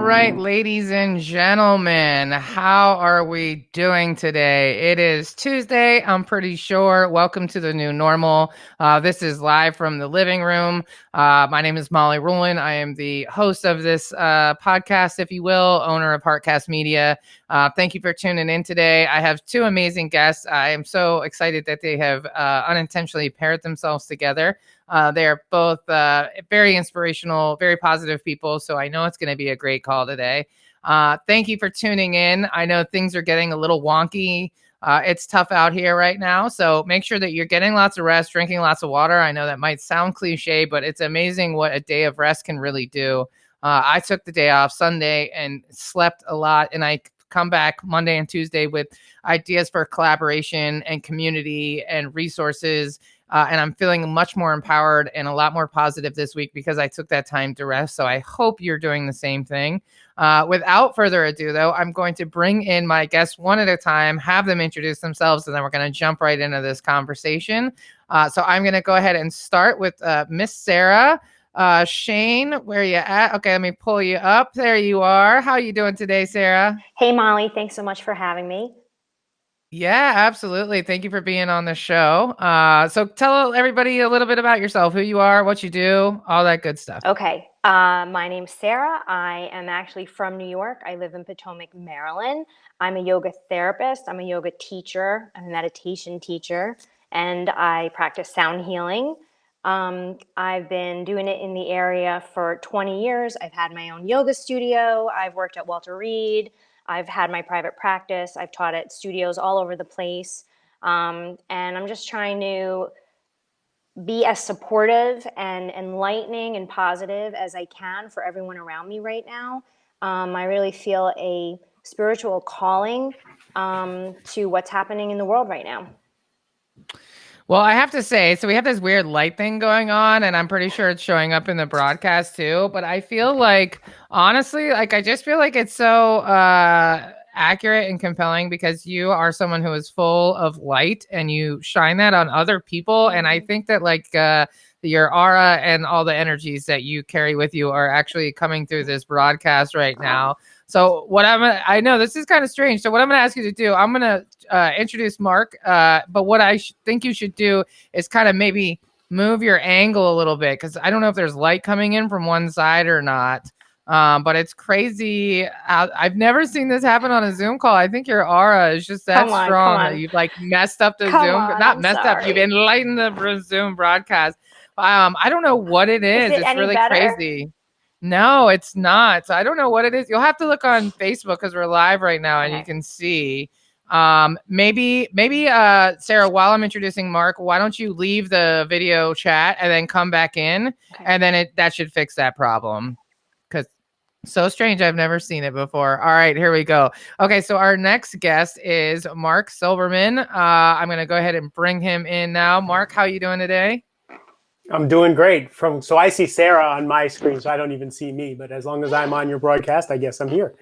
right, ladies and gentlemen, how are we doing today? It is Tuesday, I'm pretty sure. Welcome to the new normal. This is live from the living room. My name is Molly Rowland. I am the host of this podcast, if you will, owner of Heartcast Media. Thank you for tuning in today. I have two amazing guests. I am so excited that they have unintentionally paired themselves together. They are both very inspirational, very positive people. So I know it's going to be a great call today. Thank you for tuning in. I know things are getting a little wonky. It's tough out here right now. So make sure that you're getting lots of rest, drinking lots of water. I know that might sound cliche, but it's amazing what a day of rest can really do. I took the day off Sunday and slept a lot, and I come back Monday and Tuesday with ideas for collaboration and community and resources. And I'm feeling much more empowered and a lot more positive this week because I took that time to rest. So I hope you're doing the same thing. Without further ado, though, I'm going to bring in my guests one at a time, have them introduce themselves, and then we're going to jump right into this conversation. So I'm going to go ahead and start with Miss Sarah. Schain, where are you at? Okay, let me pull you up. There you are. How are you doing today, Sarah? Hey, Molly. Thanks so much for having me. Yeah, absolutely. Thank you for being on the show. So tell everybody a little bit about yourself, who you are, what you do, all that good stuff. Okay. My name's Sarah. I am actually from New York. I live in Potomac, Maryland. I'm a yoga therapist. I'm a yoga teacher. I'm a meditation teacher, and I practice sound healing. I've been doing it in the area for 20 years. I've had my own yoga studio. I've worked at Walter Reed. I've had my private practice. I've taught at studios all over the place. And I'm just trying to be as supportive and enlightening and positive as I can for everyone around me right now. I really feel a spiritual calling to what's happening in the world right now. Well, I have to say, so we have this weird light thing going on, and I'm pretty sure it's showing up in the broadcast too. But I feel like, honestly, like I just feel like it's so accurate and compelling because you are someone who is full of light and you shine that on other people. And I think that like your aura and all the energies that you carry with you are actually coming through this broadcast right now. So I know this is kind of strange. So what I'm going to ask you to do, I'm going to introduce Marc. But what I think you should do is kind of maybe move your angle a little bit, because I don't know if there's light coming in from one side or not. But it's crazy. I've never seen this happen on a Zoom call. I think your aura is just that strong that you've like messed up the Zoom, but not messed up. You've enlightened the Zoom broadcast. I don't know what it is. It's really crazy. No, it's not. So I don't know what it is. You'll have to look on Facebook because we're live right now and you can see. Maybe Sarah, while I'm introducing Marc, why don't you leave the video chat and then come back in, and then that should fix that problem. Because so strange, I've never seen it before. All right, here we go. Okay, so our next guest is Marc Silverman. I'm going to go ahead and bring him in now. Marc, how are you doing today? I'm doing great. So I see Sarah on my screen, so I don't even see me. But as long as I'm on your broadcast, I guess I'm here.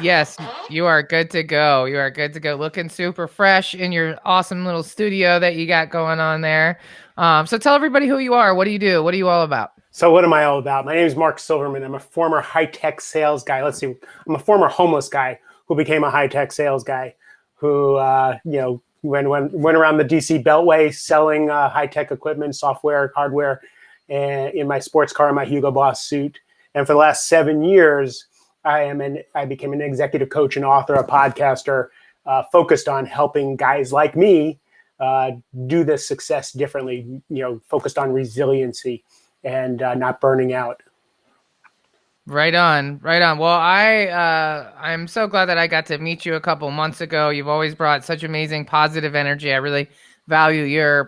Yes, you are good to go. You are good to go. Looking super fresh in your awesome little studio that you got going on there. So tell everybody who you are. What do you do? What are you all about? So what am I all about? My name is Marc Silverman. I'm a former high-tech sales guy. Let's see. I'm a former homeless guy who became a high-tech sales guy who, went around the DC Beltway selling high-tech equipment, software, hardware, and in my sports car, in my Hugo Boss suit. And for the last 7 years, I became an executive coach and author, a podcaster, focused on helping guys like me do this success differently, focused on resiliency and not burning out. Right on. Well, I'm so glad that I got to meet you a couple months ago. You've always brought such amazing positive energy. I really value your,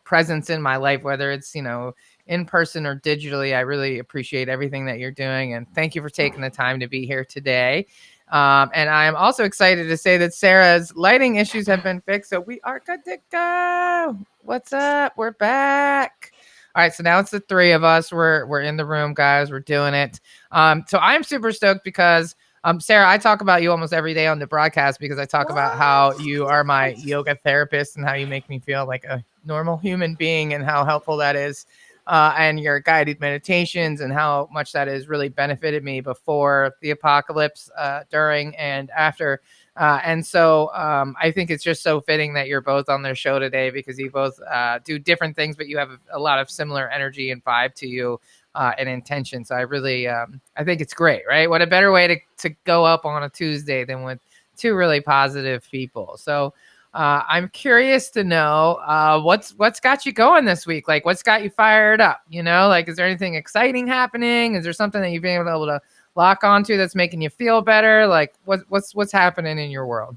presence in my life, whether it's, in person or digitally. I really appreciate everything that you're doing. And thank you for taking the time to be here today. And I'm also excited to say that Sarah's lighting issues have been fixed. So we are good to go. What's up? We're back. All right, so now it's the three of us. We're in the room, guys. We're doing it. So I'm super stoked because, Sarah, I talk about you almost every day on the broadcast because I talk about how you are my yoga therapist and how you make me feel like a normal human being and how helpful that is. and your guided meditations and how much that has really benefited me before the apocalypse, during and after. And so I think it's just so fitting that you're both on their show today, because you both do different things, but you have a lot of similar energy and vibe to you, and intention. So I really, I think it's great, right? What a better way to go up on a Tuesday than with two really positive people. So I'm curious to know what's got you going this week? Like, what's got you fired up? Like, is there anything exciting happening? Is there something that you've been able to lock onto that's making you feel better? Like, what's happening in your world?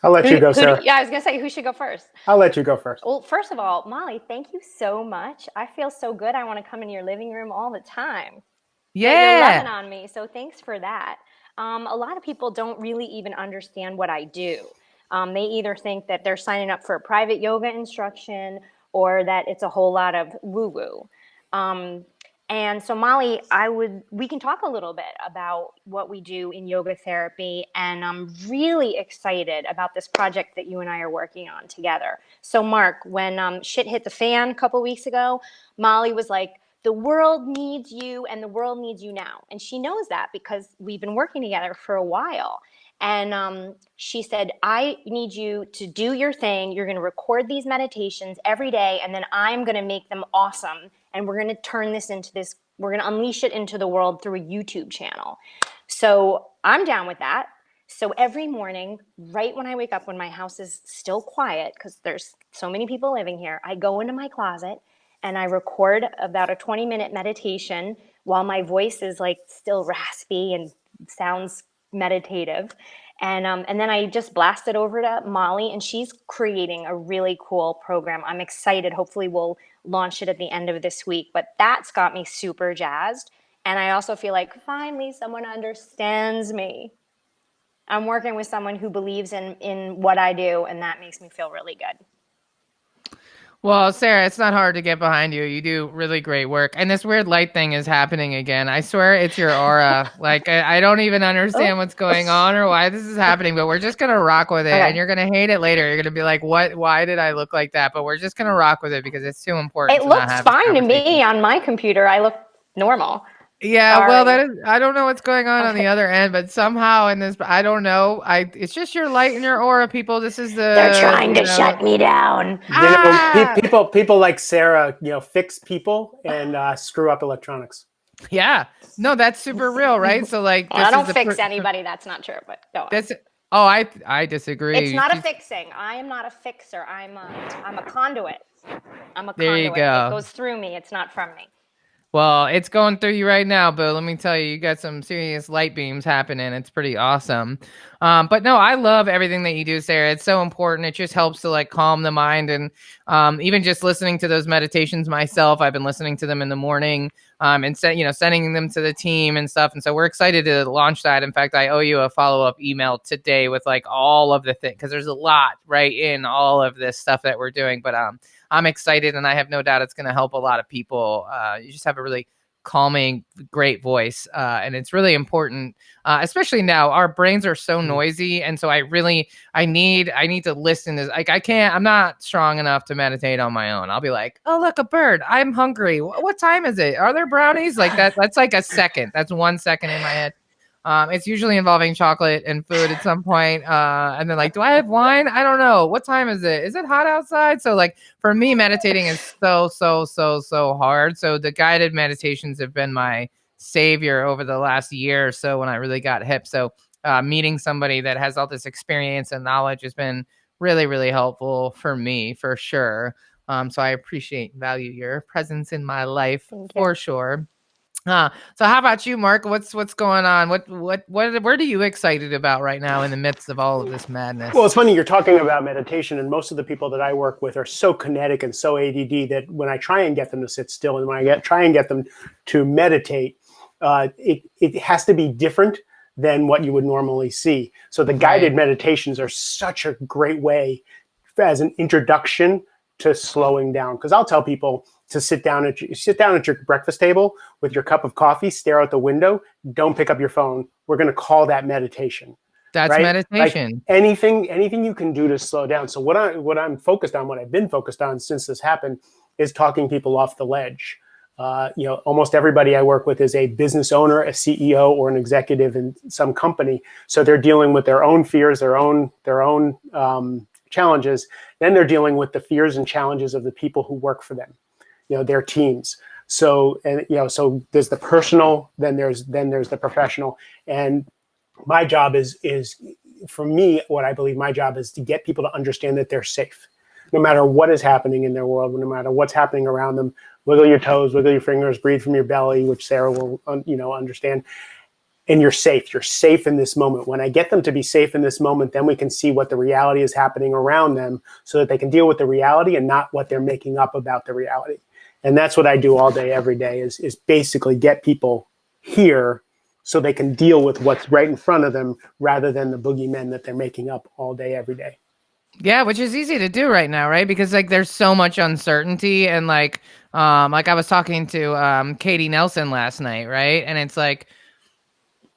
I'll let you go, Sarah. Yeah, I was gonna say, who should go first? I'll let you go first. Well, first of all, Molly, thank you so much. I feel so good. I want to come in your living room all the time. You're loving on me, so thanks for that. A lot of people don't really even understand what I do. They either think that they're signing up for a private yoga instruction, or that it's a whole lot of woo-woo. And so, Molly, we can talk a little bit about what we do in yoga therapy. And I'm really excited about this project that you and I are working on together. So, Marc, when shit hit the fan a couple weeks ago, Molly was like, the world needs you, and the world needs you now. And she knows that because we've been working together for a while. And she said, I need you to do your thing. You're going to record these meditations every day, and then I'm going to make them awesome. And we're going to turn this into this, we're going to unleash it into the world through a YouTube channel. So I'm down with that. So every morning, right when I wake up, when my house is still quiet, because there's so many people living here, I go into my closet and I record about a 20-minute meditation while my voice is like still raspy and sounds meditative. And then I just blast it over to Molly, and she's creating a really cool program. I'm excited. Hopefully we'll launch it at the end of this week, but that's got me super jazzed. And I also feel like finally someone understands me. I'm working with someone who believes in what I do, and that makes me feel really good. Well, Sarah, it's not hard to get behind you. You do really great work. And this weird light thing is happening again. I swear it's your aura. Like, I don't even understand what's going on or why this is happening, but we're just going to rock with it. Okay. And you're going to hate it later. You're going to be like, what? Why did I look like that? But we're just going to rock with it because it's too important. It looks fine to me on my computer. I look normal. Yeah, sorry. Well, that is, I don't know what's going on the other end, but somehow in this, I don't know. It's just your light and your aura, people. This is they're trying to shut me down. People like Sarah, fix people and screw up electronics. Yeah, no, that's super real, right? So like, well, I don't fix anybody. That's not true, but go on. I disagree. It's not a fixing. I am not a fixer. I'm a conduit. I'm a conduit. There you go. It goes through me. It's not from me. Well, it's going through you right now, but let me tell you, you got some serious light beams happening. It's pretty awesome. But no, I love everything that you do, Sarah. It's so important. It just helps to like calm the mind. And even just listening to those meditations myself, I've been listening to them in the morning and sending them to the team and stuff. And so we're excited to launch that. In fact, I owe you a follow-up email today with like all of the things, because there's a lot right in all of this stuff that we're doing. But I'm excited, and I have no doubt it's going to help a lot of people. You just have a really calming, great voice, and it's really important, especially now. Our brains are so noisy, and so I need to listen. Like I'm not strong enough to meditate on my own. I'll be like, oh look, a bird. I'm hungry. What time is it? Are there brownies? Like that. That's like a second. That's 1 second in my head. It's usually involving chocolate and food at some point. And then like, do I have wine? I don't know. What time is it? Is it hot outside? So like for me, meditating is so hard. So the guided meditations have been my savior over the last year or so when I really got hip. So meeting somebody that has all this experience and knowledge has been really, really helpful for me, for sure. So I appreciate and value your presence in my life for sure. So how about you, Marc? What's going on? What are you excited about right now in the midst of all of this madness? Well, it's funny you're talking about meditation, and most of the people that I work with are so kinetic and so ADD that when I try and get them to sit still and when I try and get them to meditate, it has to be different than what you would normally see. So the guided meditations are such a great way as an introduction to slowing down. Because I'll tell people to sit down at your breakfast table with your cup of coffee, stare out the window, don't pick up your phone. We're going to call that meditation. That's right? Meditation. Like anything you can do to slow down. So what I'm focused on, what I've been focused on since this happened, is talking people off the ledge. Almost everybody I work with is a business owner, a CEO, or an executive in some company. So they're dealing with their own fears, their own challenges. Then they're dealing with the fears and challenges of the people who work for them, their teams. So so there's the personal, then there's the professional, and my job is for me, what I believe my job is to get people to understand that they're safe, no matter what is happening in their world, no matter what's happening around them. Wiggle your toes, wiggle your fingers, breathe from your belly, which Sarah will, understand. And you're safe. You're safe in this moment. When I get them to be safe in this moment, then we can see what the reality is happening around them so that they can deal with the reality and not what they're making up about the reality. And that's what I do all day, every day is basically get people here so they can deal with what's right in front of them rather than the boogeymen that they're making up all day, every day. Yeah, which is easy to do right now, right? Because like there's so much uncertainty, and like I was talking to Katie Nelson last night, right? And it's like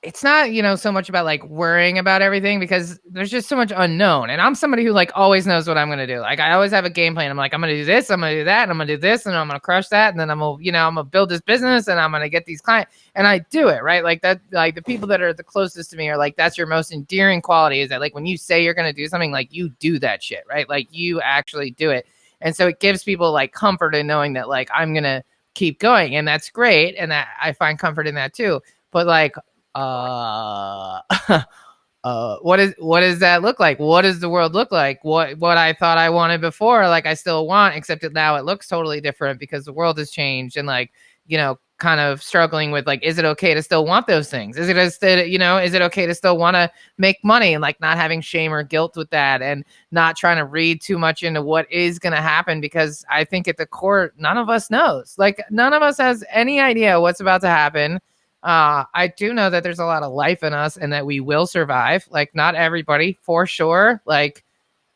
it's not, so much about like worrying about everything because there's just so much unknown. And I'm somebody who like always knows what I'm going to do. Like I always have a game plan. I'm like, I'm going to do this, I'm going to do that, and I'm going to do this, and I'm going to crush that. And then I'm going to, I'm going to build this business, and I'm going to get these clients, and I do it, right? Like that, like the people that are the closest to me are like, that's your most endearing quality, is that like when you say you're going to do something, like you do that shit, right? Like you actually do it. And so it gives people like comfort in knowing that like I'm going to keep going, and that's great. And that I find comfort in that too. But like, what does that look like? What does the world look like? What I thought I wanted before, like I still want, except that now it looks totally different because the world has changed, and like, kind of struggling with like, is it okay to still want those things? Is it is it okay to still want to make money, and like not having shame or guilt with that, and not trying to read too much into what is going to happen? Because I think at the core, none of us knows, like none of us has any idea what's about to happen. I do know that there's a lot of life in us and that we will survive. Like not everybody, for sure. Like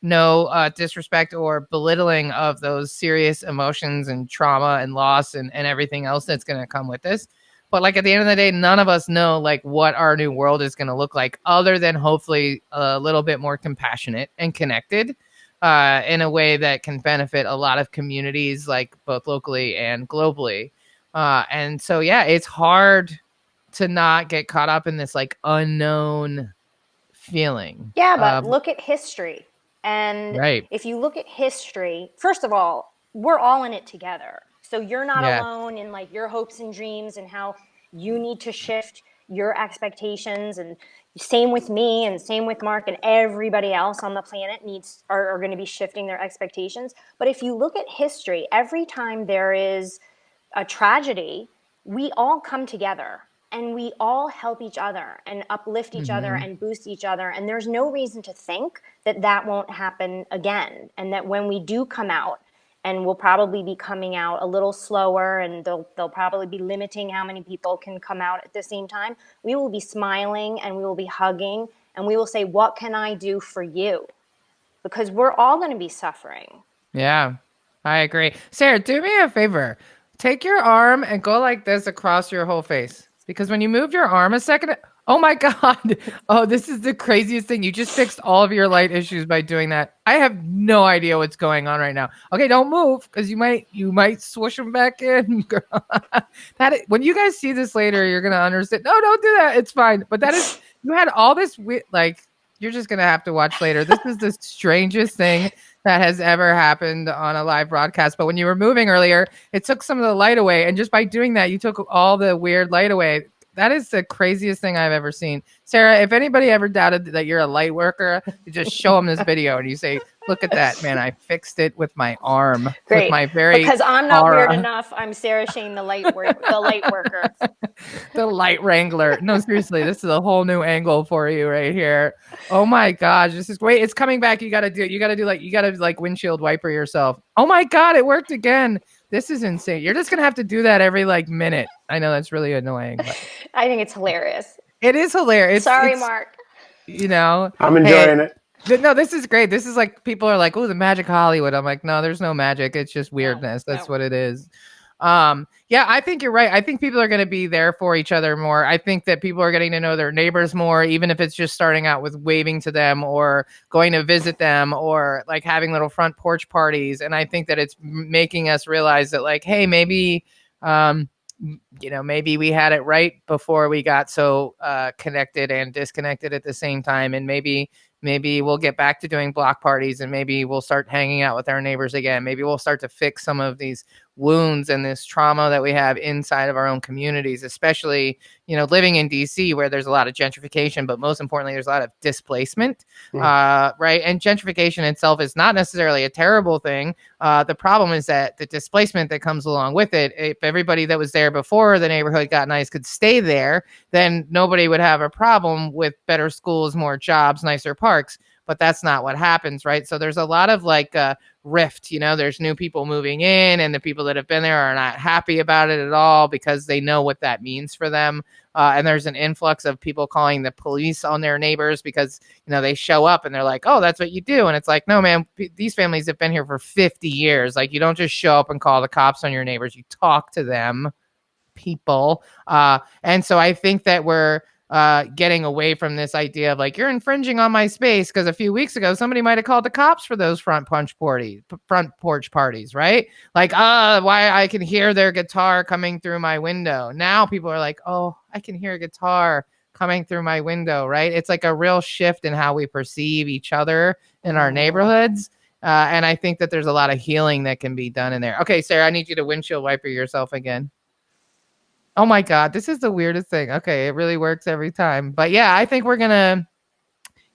no disrespect or belittling of those serious emotions and trauma and loss and everything else that's going to come with this. But like at the end of the day, none of us know like what our new world is going to look like, other than hopefully a little bit more compassionate and connected in a way that can benefit a lot of communities, like both locally and globally. And so, yeah, it's hard to not get caught up in this like unknown feeling. Yeah, but look at history. And right. If you look at history, first of all, we're all in it together. So you're not alone in like your hopes and dreams and how you need to shift your expectations. And same with me, and same with Mark, and everybody else on the planet are going to be shifting their expectations. But if you look at history, every time there is a tragedy, we all come together and we all help each other and uplift each other and boost each other. And there's no reason to think that that won't happen again. And that when we do come out, and we'll probably be coming out a little slower, and they'll probably be limiting how many people can come out at the same time, we will be smiling and we will be hugging and we will say, what can I do for you? Because we're all going to be suffering. Yeah, I agree. Sarah, do me a favor. Take your arm and go like this across your whole face. Because when you moved your arm a second, oh my God. Oh, this is the craziest thing. You just fixed all of your light issues by doing that. I have no idea what's going on right now. Okay, don't move, because you might swoosh them back in. When you guys see this later, you're gonna understand. No, don't do that. It's fine. But you had all this like, you're just gonna have to watch later. This is the strangest thing that has ever happened on a live broadcast. But when you were moving earlier, it took some of the light away. And just by doing that, you took all the weird light away. That is the craziest thing I've ever seen. Sarah, if anybody ever doubted that you're a light worker, you just show them this video and you say, look at that, man. I fixed it with my arm. Great. With my because I'm not weird enough. I'm Sarah Schain, the light worker. The light wrangler. No, seriously, this is a whole new angle for you right here. Oh my gosh, this is great. It's coming back. You gotta windshield wiper yourself. Oh my God, it worked again. This is insane. You're just gonna have to do that every like minute. I know that's really annoying, but I think it's hilarious. It is hilarious. Sorry, Mark. I'm enjoying it. No, this is great. This is like, people are like, oh, the magic Hollywood. I'm like, no, there's no magic. It's just weirdness. That's what it is. Yeah, I think you're right. I think people are going to be there for each other more. I think that people are getting to know their neighbors more, even if it's just starting out with waving to them or going to visit them or like having little front porch parties. And I think that it's making us realize that like, hey, maybe, maybe we had it right before we got so connected and disconnected at the same time. And maybe we'll get back to doing block parties, and maybe we'll start hanging out with our neighbors again. Maybe we'll start to fix some of these wounds and this trauma that we have inside of our own communities, especially, living in DC where there's a lot of gentrification, but most importantly, there's a lot of displacement, right? And gentrification itself is not necessarily a terrible thing. The problem is that the displacement that comes along with it, if everybody that was there before the neighborhood got nice could stay there, then nobody would have a problem with better schools, more jobs, nicer parks. But that's not what happens, right? So there's a lot of like rift, there's new people moving in, and the people that have been there are not happy about it at all because they know what that means for them. And there's an influx of people calling the police on their neighbors because, they show up and they're like, oh, that's what you do. And it's like, no, man, these families have been here for 50 years. Like, you don't just show up and call the cops on your neighbors. You talk to them, people. And so I think that we're getting away from this idea of like, you're infringing on my space, because a few weeks ago somebody might have called the cops for those front porch parties, right? Like, why I can hear their guitar coming through my window. Now people are like, oh, I can hear a guitar coming through my window, right? It's like a real shift in how we perceive each other in our neighborhoods. And I think that there's a lot of healing that can be done in there. Okay, Sarah, I need you to windshield wiper yourself again. Oh my God, this is the weirdest thing. Okay, it really works every time. But yeah, I think we're going to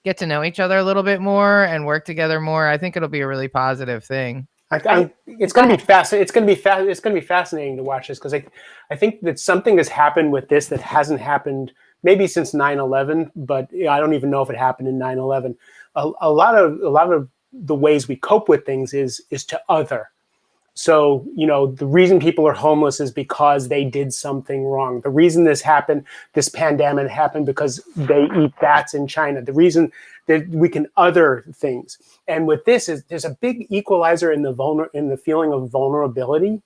get to know each other a little bit more and work together more. I think it'll be a really positive thing. It's going to be fascinating. It's going to be fascinating to watch this, because I think that something has happened with this that hasn't happened maybe since 9/11, but I don't even know if it happened in 9/11. A lot of the ways we cope with things is to other. So, the reason people are homeless is because they did something wrong. The reason this pandemic happened because they eat bats in China. The reason that we can other things. And with this is there's a big equalizer in the feeling of vulnerability.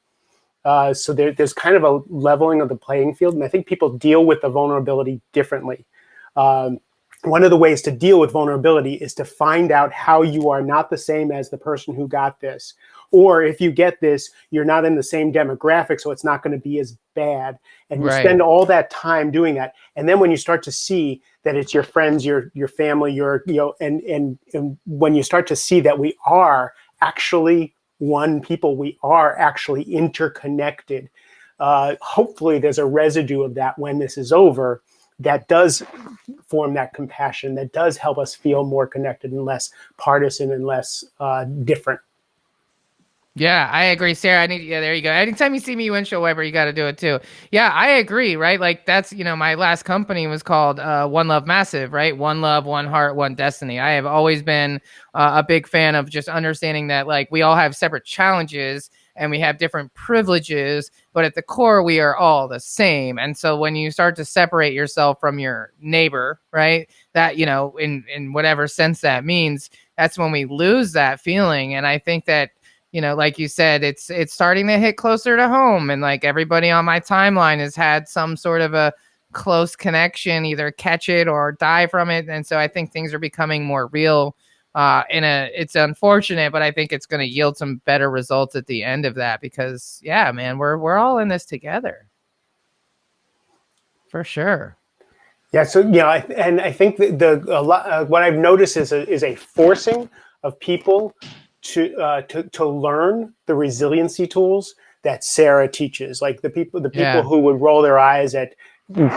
So there's kind of a leveling of the playing field. And I think people deal with the vulnerability differently. One of the ways to deal with vulnerability is to find out how you are not the same as the person who got this. Or if you get this, you're not in the same demographic, so it's not going to be as bad. And you spend all that time doing that. And then when you start to see that it's your friends, your family, and when you start to see that we are actually one people, we are actually interconnected. Hopefully there's a residue of that when this is over that does form that compassion, that does help us feel more connected and less partisan and less different. Yeah, I agree, Sarah. There you go. Anytime you see me windshield wiper, you got to do it too. Yeah, I agree, right? Like that's, my last company was called One Love Massive, right? One love, one heart, one destiny. I have always been a big fan of just understanding that like we all have separate challenges and we have different privileges, but at the core, we are all the same. And so when you start to separate yourself from your neighbor, right, that, in whatever sense that means, that's when we lose that feeling. And I think that, like you said, it's starting to hit closer to home. And like everybody on my timeline has had some sort of a close connection, either catch it or die from it. And so I think things are becoming more real. It's unfortunate, but I think it's going to yield some better results at the end of that because, yeah, man, we're all in this together. For sure. Yeah. So, and I think that what I've noticed is a forcing of people to learn the resiliency tools that Sarah teaches, like the people who would roll their eyes at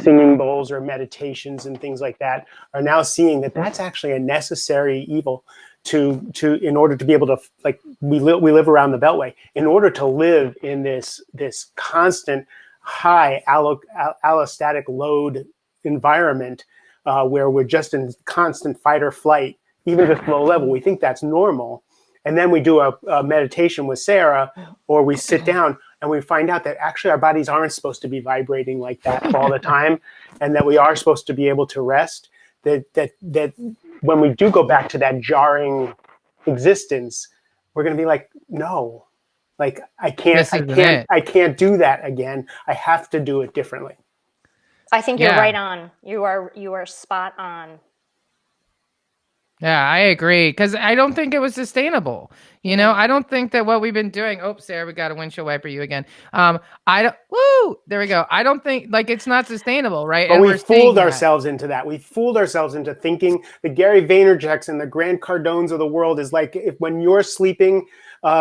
singing bowls or meditations and things like that are now seeing that that's actually a necessary evil in order to be able to, like, we live around the Beltway, in order to live in this constant high allostatic load environment where we're just in constant fight or flight, even at low level. We think that's normal. And then we do a meditation with Sarah, or we sit down and we find out that actually our bodies aren't supposed to be vibrating like that all the time, and that we are supposed to be able to rest. That when we do go back to that jarring existence, we're going to be like, no, Like This isn't it. I can't do that again. I have to do it differently. I think you're Yeah. right on. You are spot on. Yeah, I agree. Because I don't think it was sustainable. You know, I don't think that what we've been doing. Oh, Sarah, we got a windshield wiper you again. I don't. Woo! There we go. I don't think like it's not sustainable, right? But And we we're seeing fooled that. ourselves into that. We fooled ourselves into thinking the Gary Vaynerchuk's and the Grant Cardones of the world is like if when you're sleeping,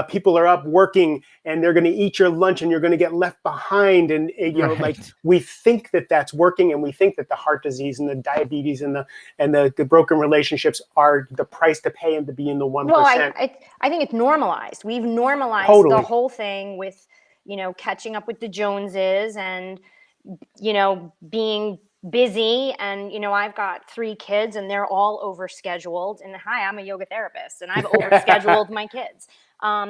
people are up working and they're going to eat your lunch and you're going to get left behind. And you know, like Right. we think that that's working, and we think that the heart disease and the diabetes and the broken relationships are the price to pay and to be in the 1%. Well, I think it's normalized. We've normalized the Totally. whole thing with, catching up with the Joneses and, being busy. And, I've got 3 kids and they're all overscheduled. And hi, I'm a yoga therapist and I've overscheduled my kids.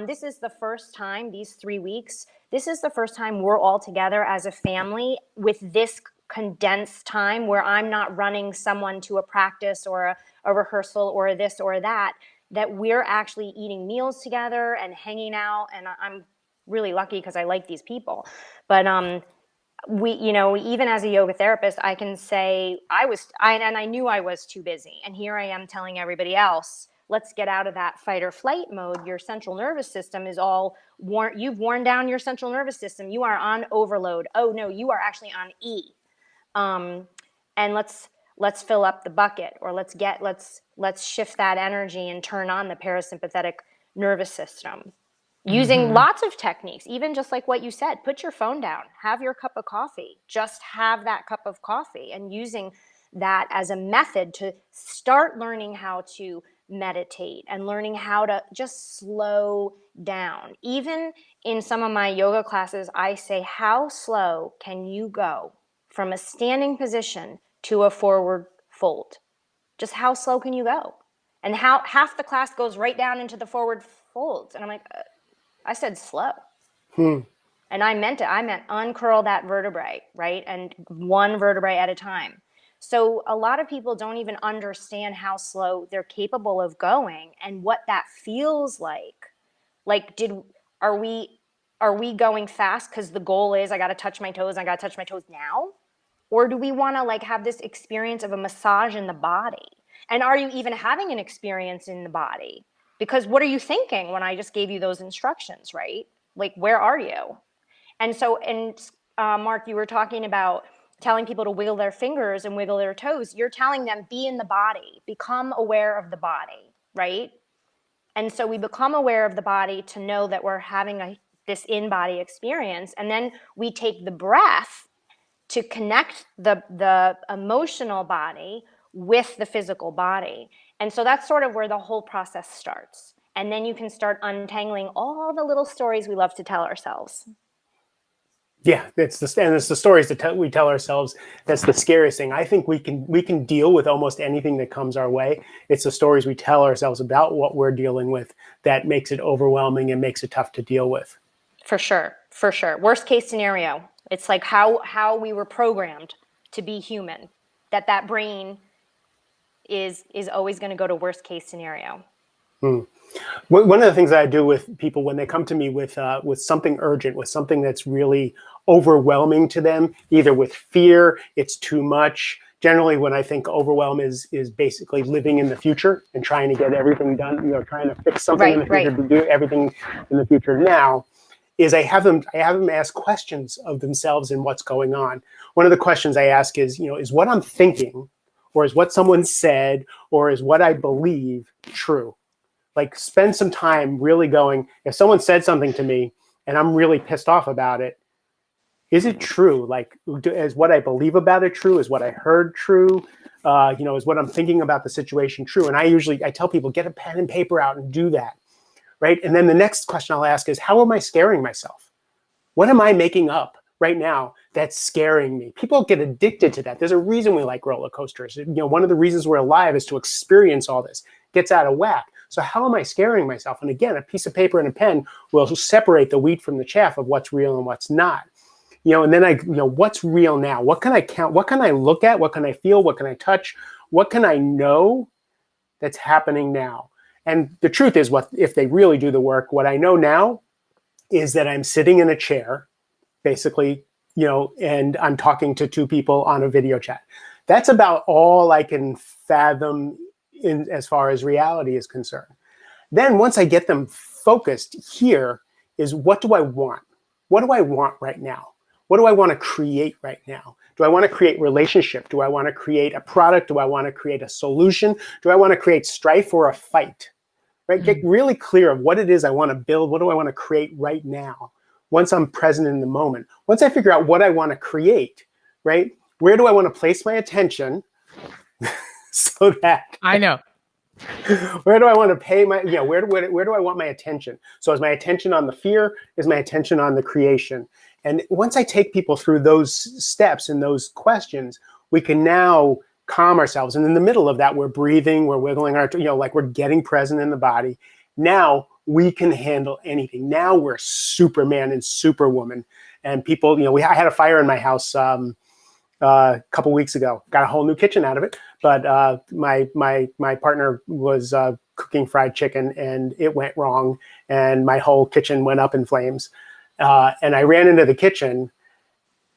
This is the first time, these 3 weeks, this is the first time we're all together as a family with this condensed time where I'm not running someone to a practice or a rehearsal or this or that we're actually eating meals together and hanging out. And I'm really lucky because I like these people. But we, even as a yoga therapist, I can say I knew I was too busy. And here I am telling everybody else, let's get out of that fight or flight mode. Your central nervous system is all worn. You've worn down your central nervous system. You are on overload. Oh no, you are actually on E. And let's fill up the bucket, or let's shift that energy and turn on the parasympathetic nervous system using lots of techniques, even just like what you said. Put your phone down, have your cup of coffee, just have that cup of coffee, and using that as a method to start learning how to meditate and learning how to just slow down. Even in some of my yoga classes, I say, how slow can you go from a standing position to a forward fold? Just how slow can you go? And how half the class goes right down into the forward folds. And I'm like, I said slow. And I meant it. I meant uncurl that vertebrae, right? And one vertebrae at a time. So a lot of people don't even understand how slow they're capable of going and what that feels like. Like, are we going fast because the goal is I got to touch my toes now? Or do we want to like have this experience of a massage in the body? And are you even having an experience in the body? Because what are you thinking when I just gave you those instructions, right? Like, where are you? And so, Mark, you were talking about telling people to wiggle their fingers and wiggle their toes. You're telling them, be in the body, become aware of the body, right? And so we become aware of the body to know that we're having this in-body experience. And then we take the breath to connect the emotional body with the physical body. And so that's sort of where the whole process starts. And then you can start untangling all the little stories we love to tell ourselves. Yeah, it's the stories that we tell ourselves. That's the scariest thing. I think we can deal with almost anything that comes our way. It's the stories we tell ourselves about what we're dealing with that makes it overwhelming and makes it tough to deal with. For sure, for sure. Worst case scenario. It's like how we were programmed to be human. That brain is always going to go to worst case scenario. One of the things that I do with people when they come to me with something urgent, with something that's really overwhelming to them, either with fear, it's too much. Generally, when I think overwhelm is basically living in the future and trying to get everything done, trying to fix something in the future, to do everything in the future now, is I have them ask questions of themselves and what's going on. One of the questions I ask is what I'm thinking, or is what someone said, or is what I believe true? Like, spend some time really going, if someone said something to me and I'm really pissed off about it, is it true? Like, is what I believe about it true? Is what I heard true? Is what I'm thinking about the situation true? And I tell people, get a pen and paper out and do that, right? And then the next question I'll ask is, how am I scaring myself? What am I making up right now that's scaring me? People get addicted to that. There's a reason we like roller coasters. One of the reasons we're alive is to experience all this. Gets out of whack. So how am I scaring myself? And again, a piece of paper and a pen will separate the wheat from the chaff of what's real and what's not. And then what's real now? What can I count? What can I look at? What can I feel? What can I touch? What can I know that's happening now? And the truth is, if they really do the work, what I know now is that I'm sitting in a chair, basically, and I'm talking to two people on a video chat. That's about all I can fathom in as far as reality is concerned. Then once I get them focused here is, what do I want? What do I want right now? What do I want to create right now? Do I want to create relationship? Do I want to create a product? Do I want to create a solution? Do I want to create strife or a fight? Right? Get really clear of what it is I want to build. What do I want to create right now? Once I'm present in the moment, once I figure out what I want to create, right? Where do I want to place my attention so that I know. where do I want to pay my, where do I want my attention? So is my attention on the fear? Is my attention on the creation? And once I take people through those steps and those questions, we can now calm ourselves. And in the middle of that, we're breathing, we're wiggling our, like we're getting present in the body. Now we can handle anything. Now we're Superman and Superwoman. And people, I had a fire in my house a couple weeks ago. Got a whole new kitchen out of it. But my partner was cooking fried chicken and it went wrong. And my whole kitchen went up in flames. And I ran into the kitchen,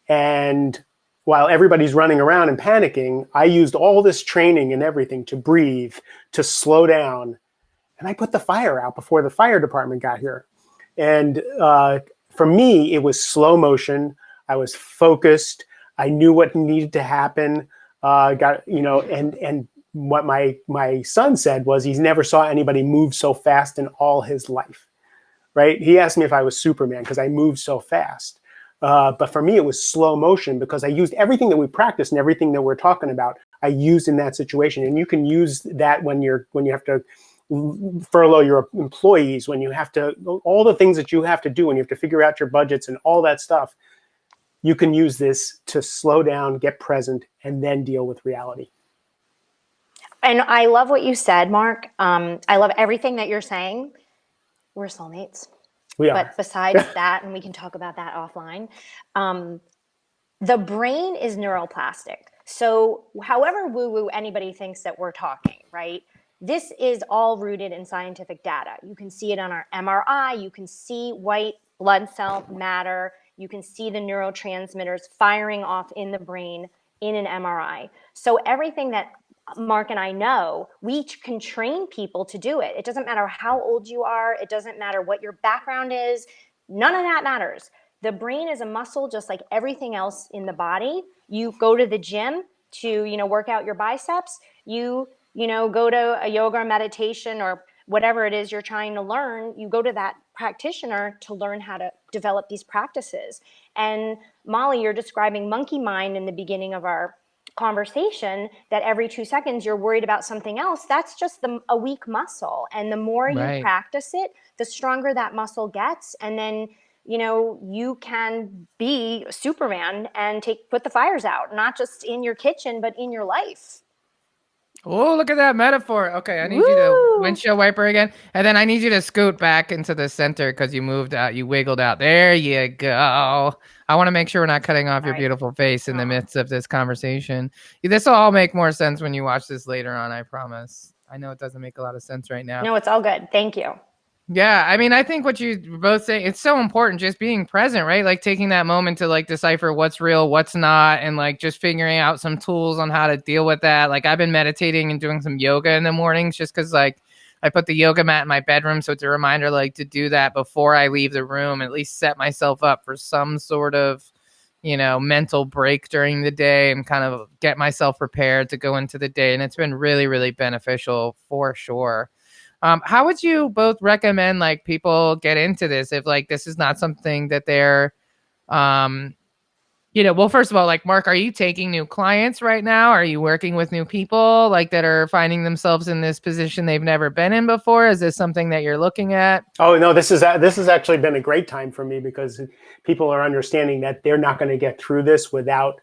and while everybody's running around and panicking, I used all this training and everything to breathe, to slow down. And I put the fire out before the fire department got here. And for me, it was slow motion. I was focused. I knew what needed to happen. And what my son said was he's never saw anybody move so fast in all his life. Right? He asked me if I was Superman because I moved so fast. But for me, it was slow motion because I used everything that we practiced and everything that we're talking about. I used in that situation, and you can use that when you have to furlough your employees, when you have to, all the things that you have to do, when you have to figure out your budgets and all that stuff. You can use this to slow down, get present, and then deal with reality. And I love what you said, Marc. I love everything that you're saying. We're soulmates. We are. But besides that, and we can talk about that offline, the brain is neuroplastic. So however woo-woo anybody thinks that we're talking, right? This is all rooted in scientific data. You can see it on our MRI. You can see white blood cell matter. You can see the neurotransmitters firing off in the brain in an MRI. So everything that Marc and I know, we can train people to do it. It doesn't matter how old you are. It doesn't matter what your background is. None of that matters. The brain is a muscle just like everything else in the body. You go to the gym to, work out your biceps. You go to a yoga or meditation or whatever it is you're trying to learn. You go to that practitioner to learn how to develop these practices. And Molly, you're describing monkey mind in the beginning of our conversation, that every 2 seconds you're worried about something else. That's just a weak muscle. And the more you practice it, the stronger that muscle gets. And then, you can be Superman and put the fires out, not just in your kitchen, but in your life. Oh, look at that metaphor. Okay, I need you to windshield wiper again. And then I need you to scoot back into the center because you moved out. You wiggled out. There you go. I want to make sure we're not cutting off your beautiful face in the midst of this conversation. This will all make more sense when you watch this later on, I promise. I know it doesn't make a lot of sense right now. No, it's all good. Thank you. Yeah, I mean, I think what you both say, it's so important, just being present, right? Like taking that moment to decipher what's real, what's not, and just figuring out some tools on how to deal with that. Like I've been meditating and doing some yoga in the mornings just because I put the yoga mat in my bedroom. So it's a reminder to do that before I leave the room, at least set myself up for some sort of, mental break during the day and kind of get myself prepared to go into the day. And it's been really, really beneficial for sure. How would you both recommend people get into this if this is not something that they're, well, first of all, Marc, are you taking new clients right now? Are you working with new people that are finding themselves in this position they've never been in before? Is this something that you're looking at? Oh, no, this has actually been a great time for me because people are understanding that they're not going to get through this without